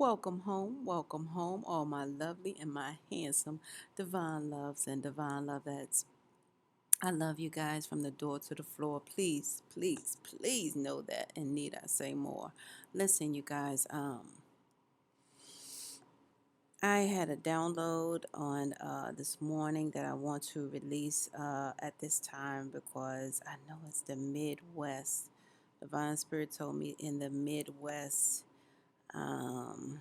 welcome home, all my lovely and my handsome divine loves and divine lovettes. I love you guys from the door to the floor. Please, please, please know that, and need I say more? Listen, you guys. I had a download on this morning that I want to release at this time because I know it's the Midwest. Divine Spirit told me in the Midwest. Um,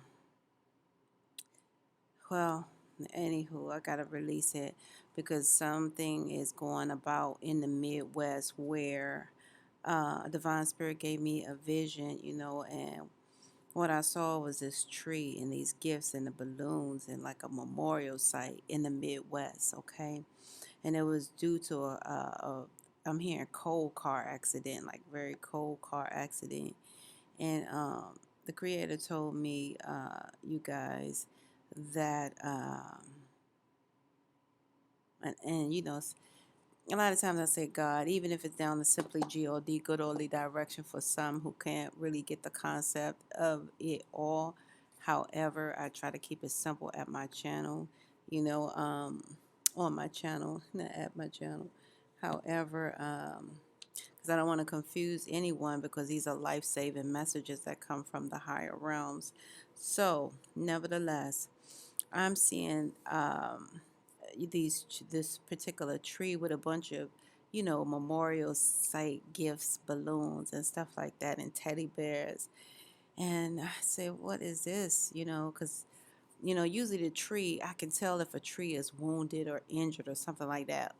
Well, anywho, I gotta release it because something is going about in the Midwest where Divine Spirit gave me a vision, and what I saw was this tree and these gifts and the balloons and like a memorial site in the Midwest, okay? And it was due to I'm hearing cold car accident, like very cold car accident. And the creator told me, you guys, that and a lot of times I say God, even if it's down to simply God, good only direction for some who can't really get the concept of it all. However, I try to keep it simple at my channel, you know, on my channel, not at my channel. However, because I don't want to confuse anyone because these are life-saving messages that come from the higher realms. So, nevertheless, I'm seeing this particular tree with a bunch of memorial site gifts, balloons, and stuff like that, and teddy bears. And I said, what is this? Because usually the tree, I can tell if a tree is wounded or injured or something like that.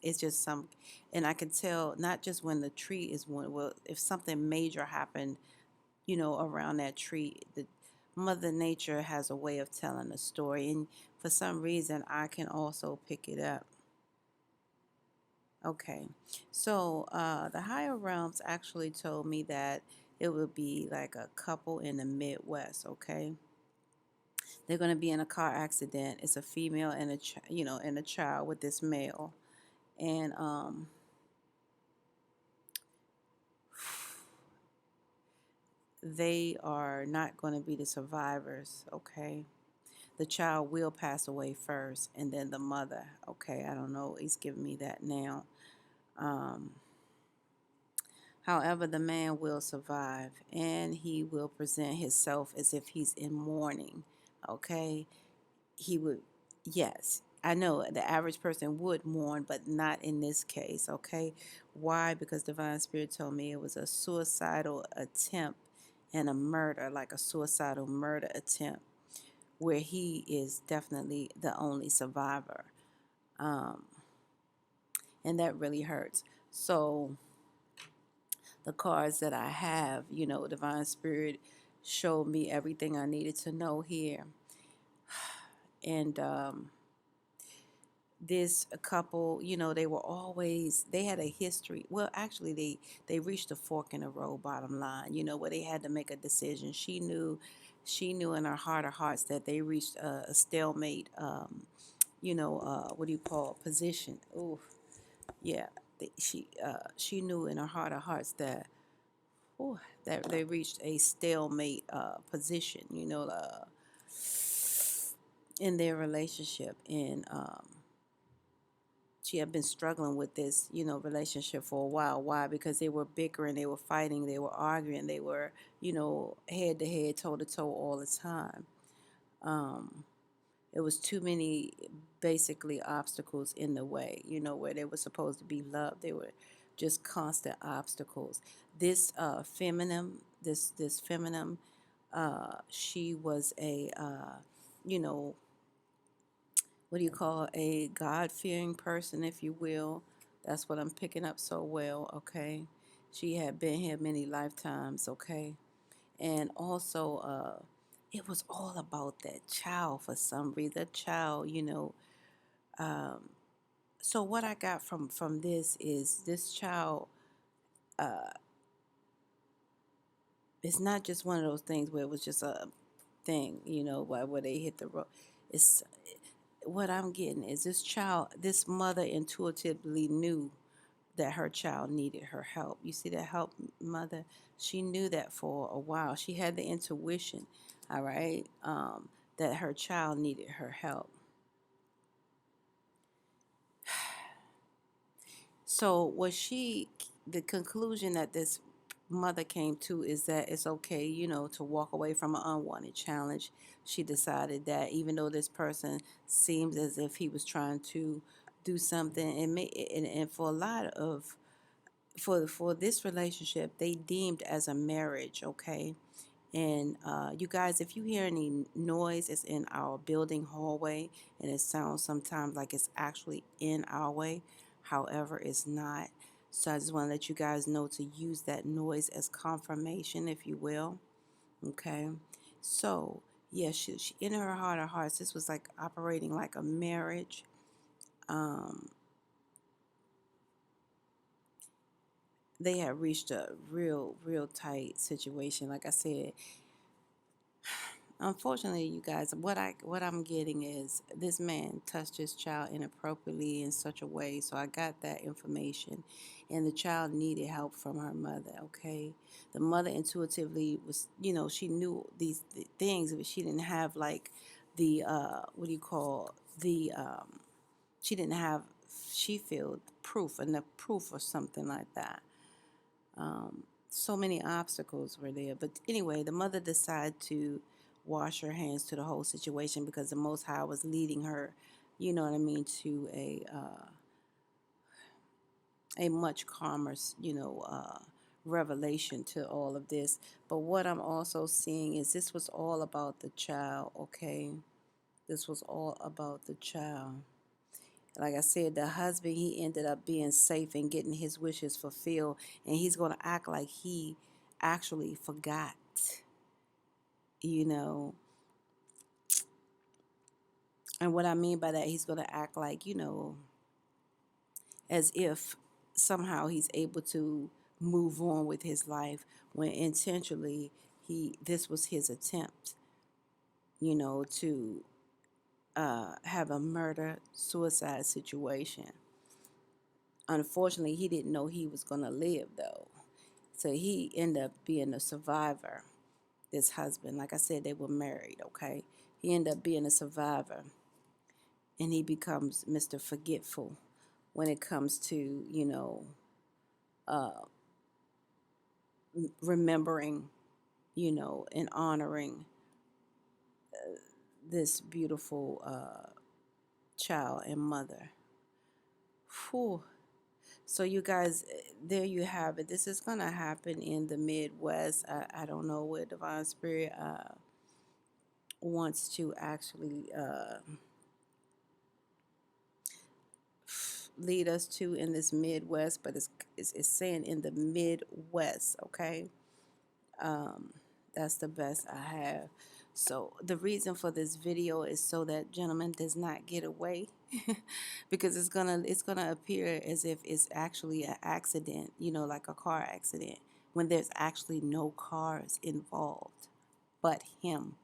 It's just and I can tell not just when the tree is wounded. Well, if something major happened, around that tree, the Mother Nature has a way of telling a story, and for some reason, I can also pick it up. Okay, so the higher realms actually told me that it would be like a couple in the Midwest. Okay, they're going to be in a car accident. It's a female and and a child with this male, and they are not going to be the survivors. Okay, the child will pass away first, and then the mother. Okay, I don't know. He's giving me that now. Um, However, the man will survive and he will present himself as if he's in mourning. Okay. He would, yes, I know the average person would mourn, but not in this case. Okay. Why? Because Divine Spirit told me it was a suicidal attempt and a murder, like a suicidal murder attempt, where he is definitely the only survivor. Um, and that really hurts. So, the cards that I have, Divine Spirit showed me everything I needed to know here. And this couple, they had a history. Well, actually, they reached a fork in the road, bottom line, where they had to make a decision. She knew in her heart of hearts that they reached a stalemate, what do you call it, position. Ooh, yeah. She knew in her heart of hearts that that they reached a stalemate position, in their relationship. And she had been struggling with this, relationship for a while. Why? Because they were bickering, they were fighting, they were arguing, they were, head to head, toe to toe all the time. Um, it was too many, basically, obstacles in the way, where they were supposed to be loved. They were just constant obstacles. This feminine, she was a, you know, what do you call, a God-fearing person, if you will. That's what I'm picking up so well, okay? She had been here many lifetimes, okay? And also, it was all about that child for some reason. That child, Um, so what I got from this is this child. Uh, it's not just one of those things where it was just a thing, where they hit the road. It's what I'm getting is this mother intuitively knew that her child needed her help. You see that help, mother? She knew that for a while. She had the intuition. all right, that her child needed her help. So the conclusion that this mother came to is that it's okay, to walk away from an unwanted challenge. She decided that even though this person seems as if he was trying to do something, and for a lot of for this relationship, they deemed as a marriage, okay? And you guys, if you hear any noise, it's in our building hallway, and it sounds sometimes like it's actually in our way. However, it's not. So I just want to let you guys know to use that noise as confirmation, if you will. Okay. So, yeah, she in her heart of hearts, this was like operating like a marriage. Um, they had reached a real tight situation. Like I said, unfortunately, you guys, what I'm getting is this man touched his child inappropriately in such a way. So I got that information, and the child needed help from her mother. Okay, the mother intuitively was, she knew these things, but she didn't have like the what do you call the she didn't have, she felt proof, enough proof or something like that. So many obstacles were there. But anyway, the mother decided to wash her hands to the whole situation because the Most High was leading her, you know what I mean, to a much calmer, revelation to all of this. But what I'm also seeing is this was all about the child, okay? This was all about the child. Like I said, the husband, he ended up being safe and getting his wishes fulfilled, and he's going to act like he actually forgot, you know. And what I mean by that, he's going to act like, as if somehow he's able to move on with his life when intentionally this was his attempt, to have a murder suicide situation. Unfortunately, he didn't know he was going to live though. So he ended up being a survivor. This husband, like I said, they were married, okay? He ended up being a survivor, and he becomes Mr. Forgetful when it comes to, uh, remembering, and honoring this beautiful child and mother. Whew. So, you guys, there you have it. This is going to happen in the Midwest. I don't know where Divine Spirit wants to actually lead us to in this Midwest, but it's saying in the Midwest, okay? Um, that's the best I have. So the reason for this video is so that gentleman does not get away, because it's gonna appear as if it's actually an accident, like a car accident, when there's actually no cars involved but him.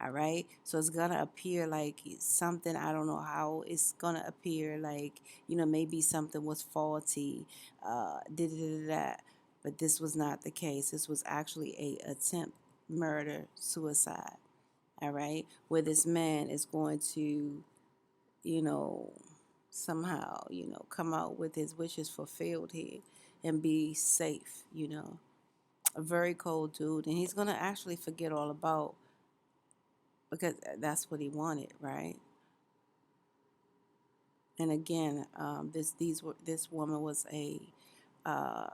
All right. So it's going to appear like it's something, I don't know how it's going to appear like, maybe something was faulty, da da da da. But this was not the case. This was actually a attempt murder suicide. All right. Where this man is going to, you know, somehow, come out with his wishes fulfilled here and be safe, A very cold dude. And he's going to actually forget all about, because that's what he wanted, right? And again, this woman was uh,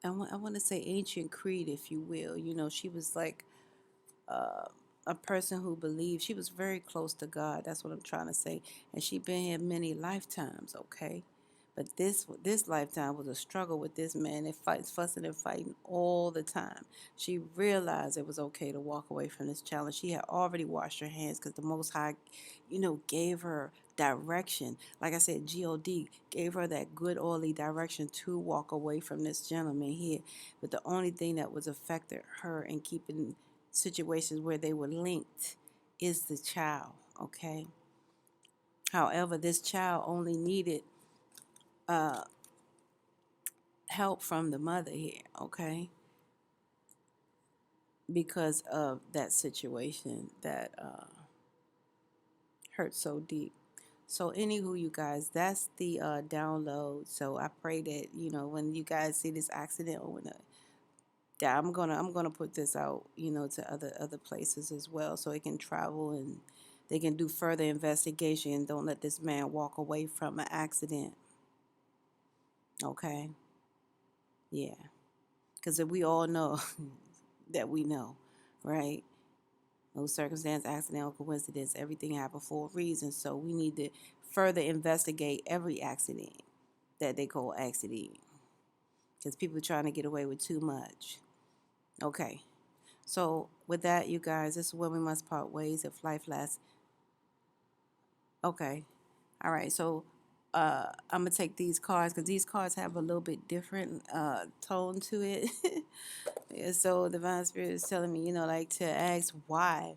I want to say ancient creed, if you will. She was like uh, a person who believed. She was very close to God. That's what I'm trying to say. And she been here many lifetimes, okay? But this lifetime was a struggle with this man. They fussing and fighting all the time. She realized it was okay to walk away from this challenge. She had already washed her hands because the Most High, gave her direction. Like I said, God gave her that good oily direction to walk away from this gentleman here. But the only thing that was affected her and keeping situations where they were linked is the child, okay? However, this child only needed uh, help from the mother here, okay? because of that situation that hurt so deep. So, anywho, you guys, that's the download. So, I pray that when you guys see this accident or when that I'm gonna put this out, to other places as well, so it can travel and they can do further investigation. And don't let this man walk away from an accident. Okay, yeah, because we all know that we know, right? No circumstance, accident, or coincidence. Everything happened for a reason. So we need to further investigate every accident that they call accident, because people are trying to get away with too much. Okay. So with that, you guys, this is when we must part ways if life lasts. Okay. All right. So I'm gonna take these cards because these cards have a little bit different tone to it. Yeah, so the divine spirit is telling me, like to ask why.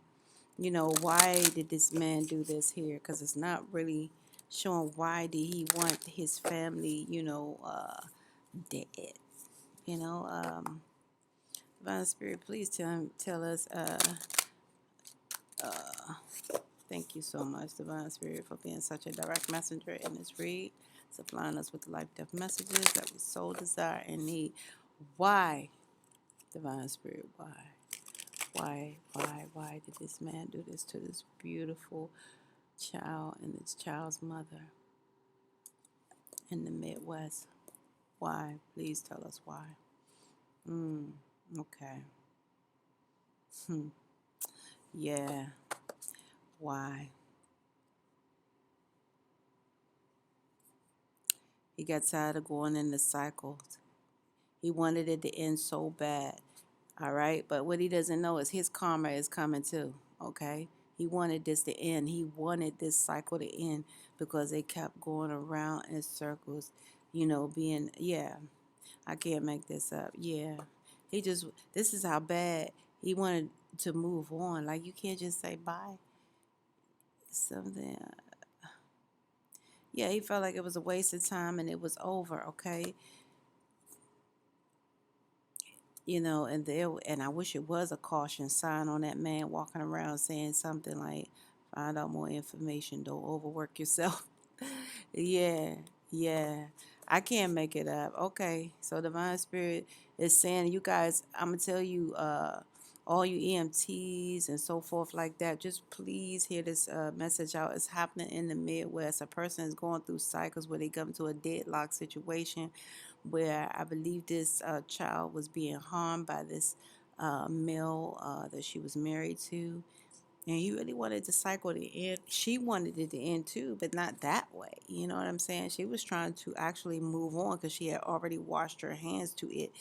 Why did this man do this here? Because it's not really showing why did he want his family, dead. You know, divine spirit, please tell us. Uh, Thank you so much, divine spirit, for being such a direct messenger in this read, supplying us with life death messages that we so desire and need. Why, divine spirit? Why? Why did this man do this to this beautiful child and this child's mother in the Midwest? Why? Please tell us why. Okay. Yeah. Why? He got tired of going in the cycles. He wanted it to end so bad. All right. But what he doesn't know is his karma is coming too. Okay. He wanted this to end. He wanted this cycle to end because they kept going around in circles, yeah, I can't make this up. Yeah. This is how bad he wanted to move on. Like, you can't just say bye. Something. Yeah, he felt like it was a waste of time and it was over, okay? And I wish it was a caution sign on that man walking around saying something like, find out more information, don't overwork yourself. Yeah, yeah. I can't make it up. Okay. So divine spirit is saying, you guys, I'm gonna tell you, all you EMTs and so forth like that, just please hear this message out. It's happening in the Midwest. A person is going through cycles where they come to a deadlock situation where I believe this child was being harmed by this male that she was married to. And he really wanted the cycle to end. She wanted it to end too, but not that way. You know what I'm saying? She was trying to actually move on because she had already washed her hands to it.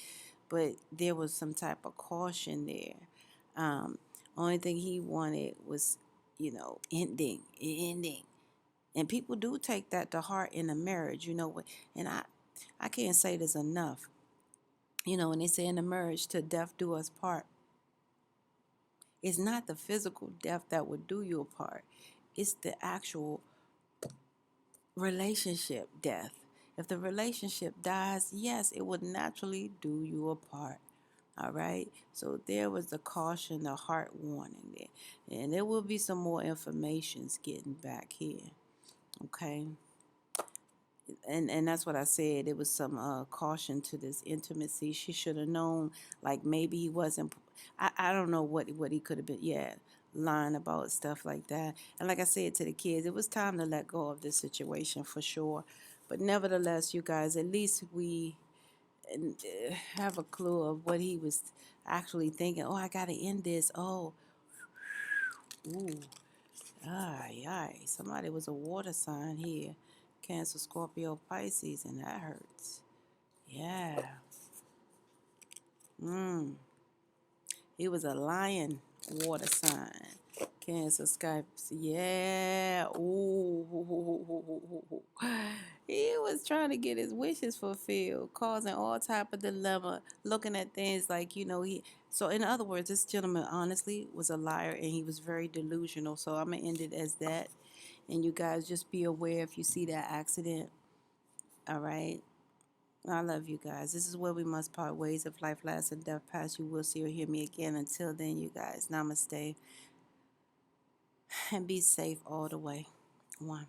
But there was some type of caution there. Only thing he wanted was, ending. And people do take that to heart in a marriage, and I can't say this enough. When they say in a marriage, to death do us part, it's not the physical death that would do you apart. It's the actual relationship death. If the relationship dies, yes, it would naturally do you apart. All right. So there was the caution, the heart warning there. And there will be some more informations getting back here. Okay. And that's what I said. It was some caution to this intimacy. She should have known, like maybe he wasn't. I don't know what he could have been. Yeah, lying about stuff like that. And like I said to the kids, it was time to let go of this situation for sure. But nevertheless, you guys, at least we have a clue of what he was actually thinking. Oh, I gotta end this. Oh, ooh. Ay, ay. Somebody was a water sign here. Cancer, Scorpio, Pisces, and that hurts. Yeah. Mm. He was a lion water sign. Cancer, Skypes. Yeah. Ooh. He was trying to get his wishes fulfilled, causing all type of dilemma, looking at things like, he. So in other words, this gentleman honestly was a liar and he was very delusional. So I'm going to end it as that. And you guys just be aware if you see that accident. All right. I love you guys. This is where we must part ways. If life lasts and death pass, you will see or hear me again. Until then, you guys, namaste and be safe all the way. One.